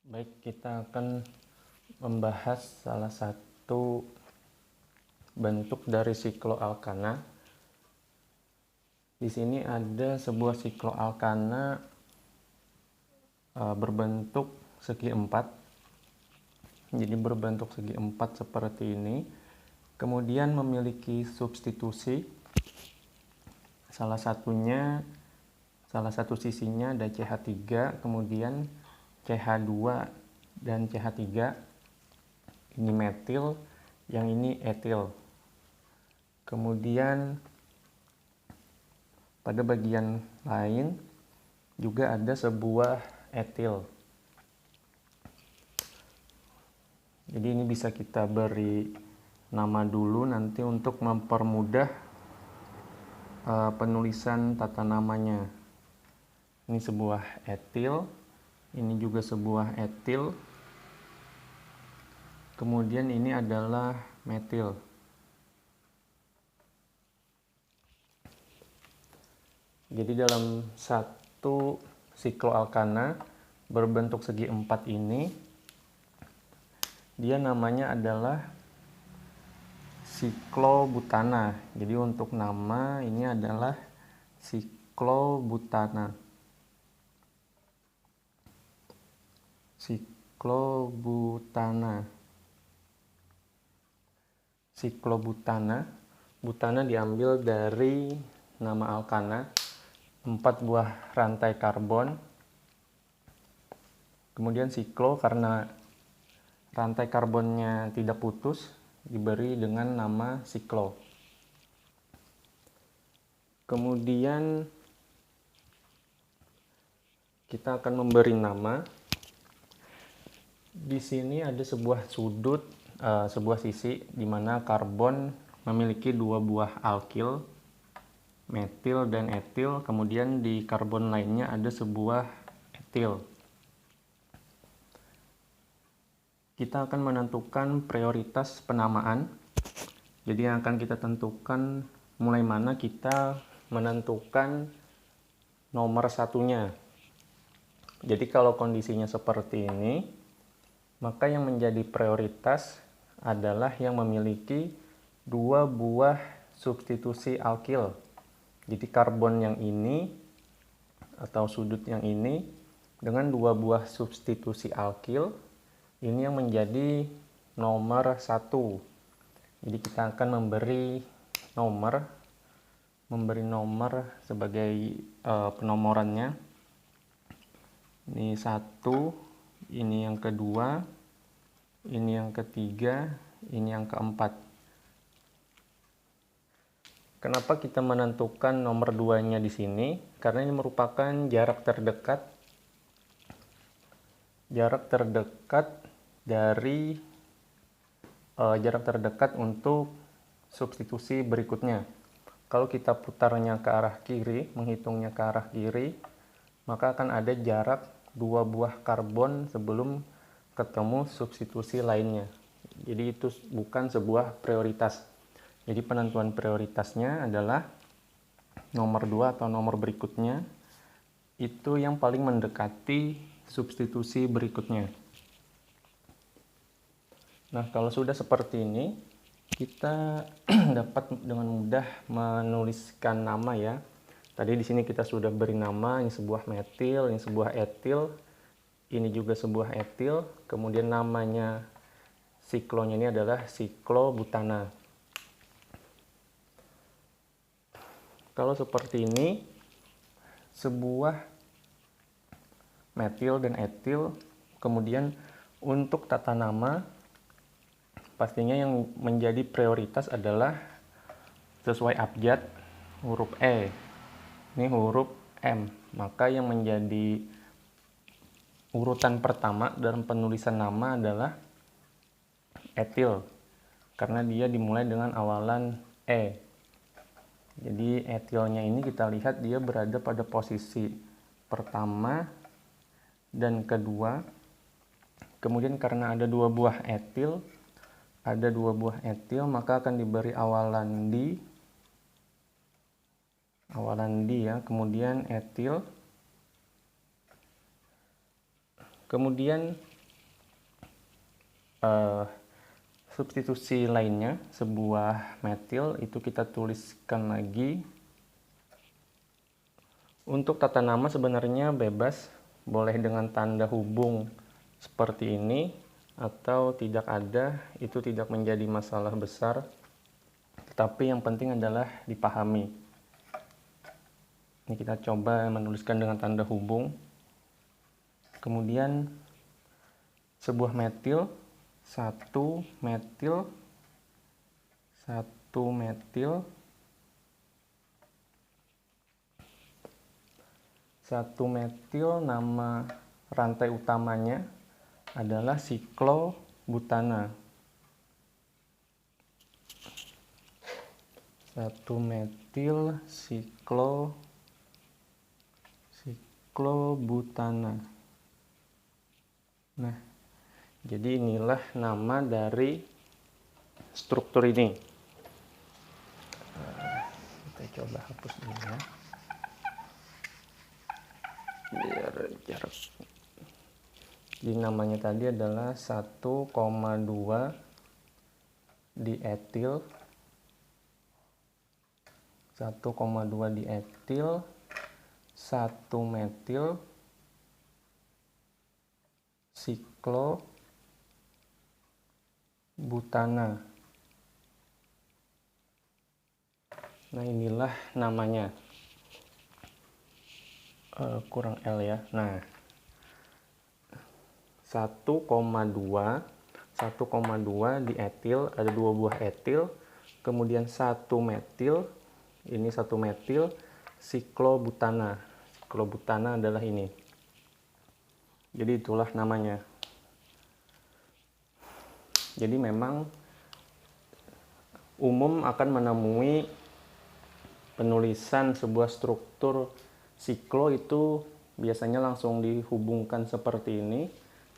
Baik, kita akan membahas salah satu bentuk dari sikloalkana. Di sini ada sebuah sikloalkana berbentuk segi empat. Jadi berbentuk segi empat seperti ini. Kemudian memiliki substitusi. Salah satu sisinya ada CH3, kemudian CH2 dan CH3. Ini metil, yang ini etil. Kemudian pada bagian lain juga ada sebuah etil. Jadi ini bisa kita beri nama dulu nanti untuk mempermudah penulisan tata namanya. Ini sebuah etil, ini juga sebuah etil. Kemudian ini adalah metil. Jadi dalam satu sikloalkana berbentuk segi empat ini, dia namanya adalah siklobutana. Jadi untuk nama ini adalah siklobutana. Siklobutana. Siklobutana. Butana diambil dari nama alkana, 4 buah rantai karbon. Kemudian siklo karena rantai karbonnya tidak putus, diberi dengan nama siklo. Kemudian kita akan memberi nama. Di sini ada sebuah sudut, sebuah sisi di mana karbon memiliki 2 buah alkil, metil dan etil. Kemudian di karbon lainnya ada sebuah etil. Kita akan menentukan prioritas penamaan. Jadi yang akan kita tentukan mulai mana kita menentukan nomor satunya. Jadi kalau kondisinya seperti ini, maka yang menjadi prioritas adalah yang memiliki 2 buah substitusi alkil. Jadi karbon yang ini atau sudut yang ini dengan 2 buah substitusi alkil, ini yang menjadi nomor 1. Jadi kita akan memberi nomor sebagai penomorannya. Ini 1, ini yang kedua, ini yang ketiga, ini yang keempat. Kenapa kita menentukan nomor 2-nya di sini? Karena ini merupakan jarak terdekat untuk substitusi berikutnya. Kalau kita putarnya ke arah kiri, menghitungnya ke arah kiri, maka akan ada jarak 2 buah karbon sebelum ketemu substitusi lainnya. Jadi itu bukan sebuah prioritas. Jadi penentuan prioritasnya adalah nomor 2 atau nomor berikutnya itu yang paling mendekati substitusi berikutnya. Nah, kalau sudah seperti ini, kita dapat dengan mudah menuliskan nama ya. Tadi di sini kita sudah beri nama, ini sebuah metil, ini sebuah etil, ini juga sebuah etil. Kemudian namanya siklonya ini adalah siklobutana. Kalau seperti ini, sebuah metil dan etil. Kemudian untuk tata nama, pastinya yang menjadi prioritas adalah sesuai abjad huruf E. Ini huruf M. Maka yang menjadi urutan pertama dalam penulisan nama adalah etil. Karena dia dimulai dengan awalan E. Jadi etilnya ini kita lihat dia berada pada posisi pertama dan kedua. Kemudian karena ada 2 buah etil, maka akan diberi awalan di ya, kemudian etil. Kemudian substitusi lainnya, sebuah metil, itu kita tuliskan lagi. Untuk tata nama sebenarnya bebas, boleh dengan tanda hubung seperti ini atau tidak ada, itu tidak menjadi masalah besar, tetapi yang penting adalah dipahami. Ini kita coba menuliskan dengan tanda hubung. Kemudian sebuah metil, 1 metil, 1 metil, 1 metil, nama rantai utamanya adalah siklobutana. 1 metil siklobutana. Nah, jadi inilah nama dari struktur ini. Kita coba hapus dulu ya, biar jarak. Jadi namanya tadi adalah 1,2 dietil, 1,2 dietil, 1 metil siklobutana. Nah, inilah namanya. Kurang L ya. Nah, 1,2 dietil, ada 2 buah etil, kemudian 1 metil, ini 1 metil siklobutana. Siklobutana adalah ini. Jadi itulah namanya. Jadi memang umum akan menemui penulisan sebuah struktur siklo itu biasanya langsung dihubungkan seperti ini,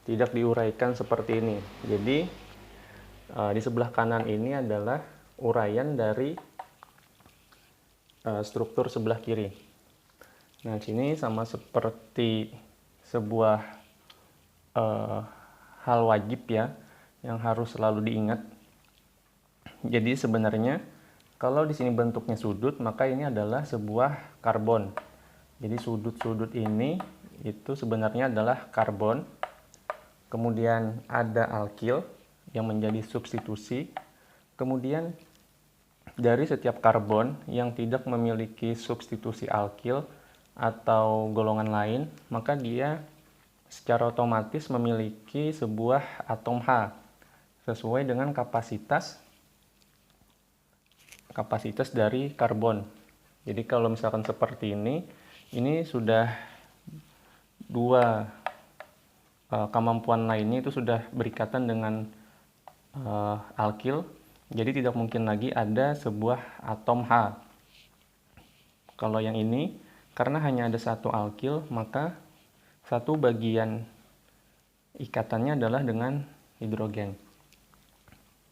tidak diuraikan seperti ini. Jadi di sebelah kanan ini adalah uraian dari struktur sebelah kiri. Nah, sini sama seperti sebuah hal wajib ya, yang harus selalu diingat. Jadi sebenarnya kalau di sini bentuknya sudut, maka ini adalah sebuah karbon. Jadi sudut-sudut ini itu sebenarnya adalah karbon. Kemudian ada alkil yang menjadi substitusi. Kemudian dari setiap karbon yang tidak memiliki substitusi alkil atau golongan lain, maka dia secara otomatis memiliki sebuah atom H sesuai dengan kapasitas dari karbon. Jadi kalau misalkan seperti ini sudah 2 kemampuan lainnya itu sudah berikatan dengan alkil, jadi tidak mungkin lagi ada sebuah atom H. Kalau yang ini, karena hanya ada 1 alkil, maka 1 bagian ikatannya adalah dengan hidrogen.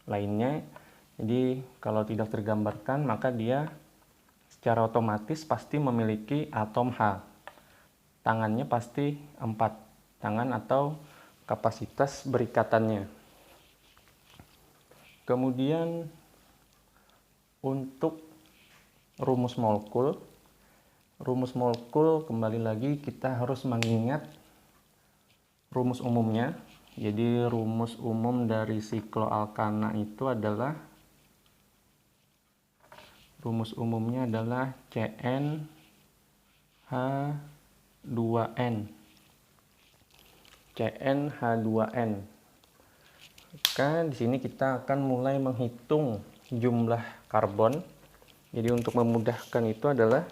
Lainnya, jadi kalau tidak tergambarkan, maka dia secara otomatis pasti memiliki atom H. Tangannya pasti 4 tangan atau kapasitas berikatannya. Kemudian untuk rumus molekul kembali lagi kita harus mengingat rumus umumnya. Jadi rumus umum dari sikloalkana itu adalah CnH2n. CnH2n. Maka di sini kita akan mulai menghitung jumlah karbon. Jadi untuk memudahkan itu adalah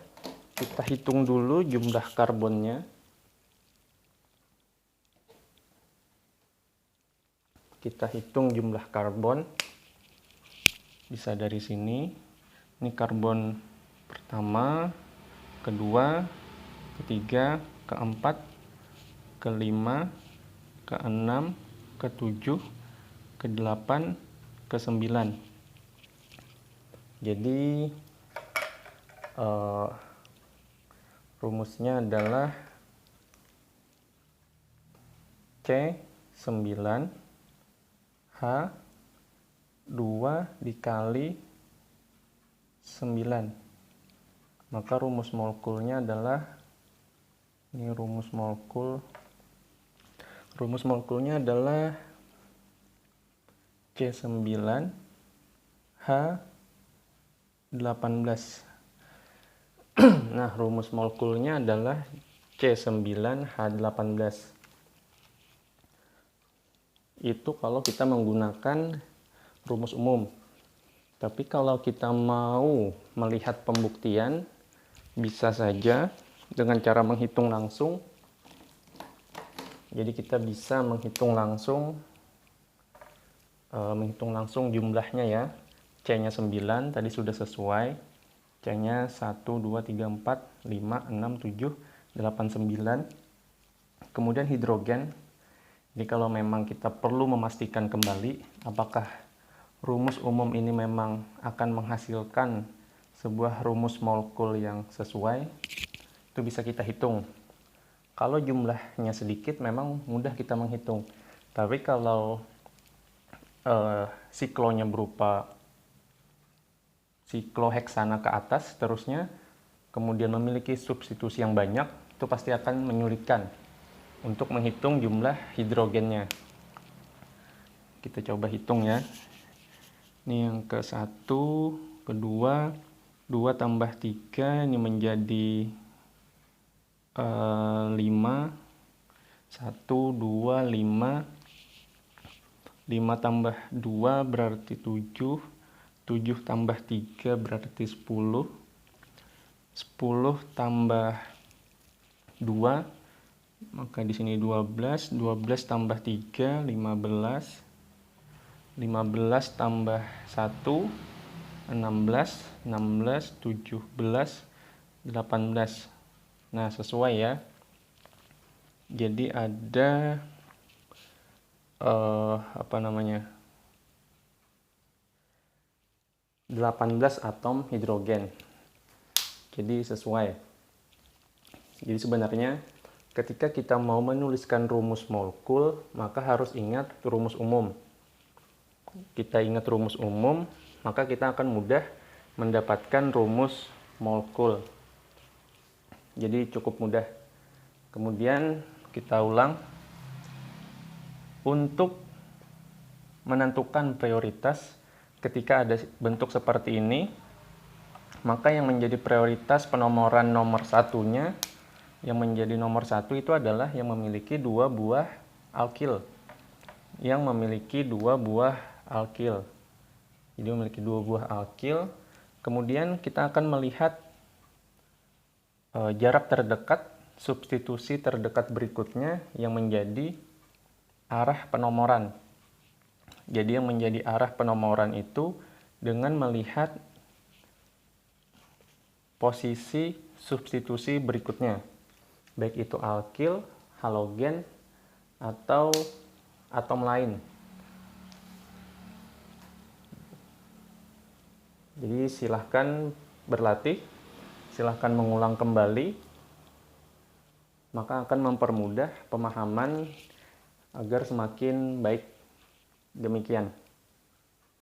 kita hitung dulu jumlah karbonnya. Kita hitung jumlah karbon. Bisa dari sini. Ini karbon pertama, kedua, ketiga, keempat, kelima, keenam, ketujuh, kedelapan, kesembilan. Jadi rumusnya adalah C9 H 2 dikali 9. Maka rumus molekulnya adalah, ini rumus molekulnya adalah C9 H18. Nah, rumus molekulnya adalah C9H18. Itu kalau kita menggunakan rumus umum. Tapi kalau kita mau melihat pembuktian, bisa saja dengan cara menghitung langsung. Jadi kita bisa menghitung langsung jumlahnya ya. C-nya 9 tadi sudah sesuai. C-nya 1, 2, 3, 4, 5, 6, 7, 8, 9. Kemudian hidrogen. Jadi kalau memang kita perlu memastikan kembali apakah rumus umum ini memang akan menghasilkan sebuah rumus molekul yang sesuai, itu bisa kita hitung. Kalau jumlahnya sedikit memang mudah kita menghitung. Tapi kalau siklonya berupa sikloheksana ke atas seterusnya, kemudian memiliki substitusi yang banyak, itu pasti akan menyulitkan untuk menghitung jumlah hidrogennya. Kita coba hitung ya. Ini yang ke-1, kedua, 2 tambah 3, ini menjadi 5, 1, 2, 5, 5 tambah 2 berarti 7, 7 tambah 3 berarti 10, 10 tambah 2, maka di sini 12, 12 tambah 3, 15, 15 tambah 1, 16, 16, 17, 18. Nah, sesuai ya. Jadi ada 18 atom hidrogen. Jadi sesuai. Jadi sebenarnya ketika kita mau menuliskan rumus molekul, maka harus ingat rumus umum. Kita ingat rumus umum, maka kita akan mudah mendapatkan rumus molekul. Jadi cukup mudah. Kemudian kita ulang. Untuk menentukan prioritas ketika ada bentuk seperti ini, maka yang menjadi prioritas penomoran nomor satunya, yang menjadi nomor 1 itu adalah yang memiliki 2 buah alkil. Yang memiliki 2 buah alkil. Jadi memiliki 2 buah alkil. Kemudian kita akan melihat jarak terdekat, substitusi terdekat berikutnya yang menjadi arah penomoran. Jadi yang menjadi arah penomoran itu dengan melihat posisi substitusi berikutnya. Baik itu alkil, halogen, atau atom lain. Jadi silahkan berlatih, silahkan mengulang kembali, maka akan mempermudah pemahaman agar semakin baik. Demikian.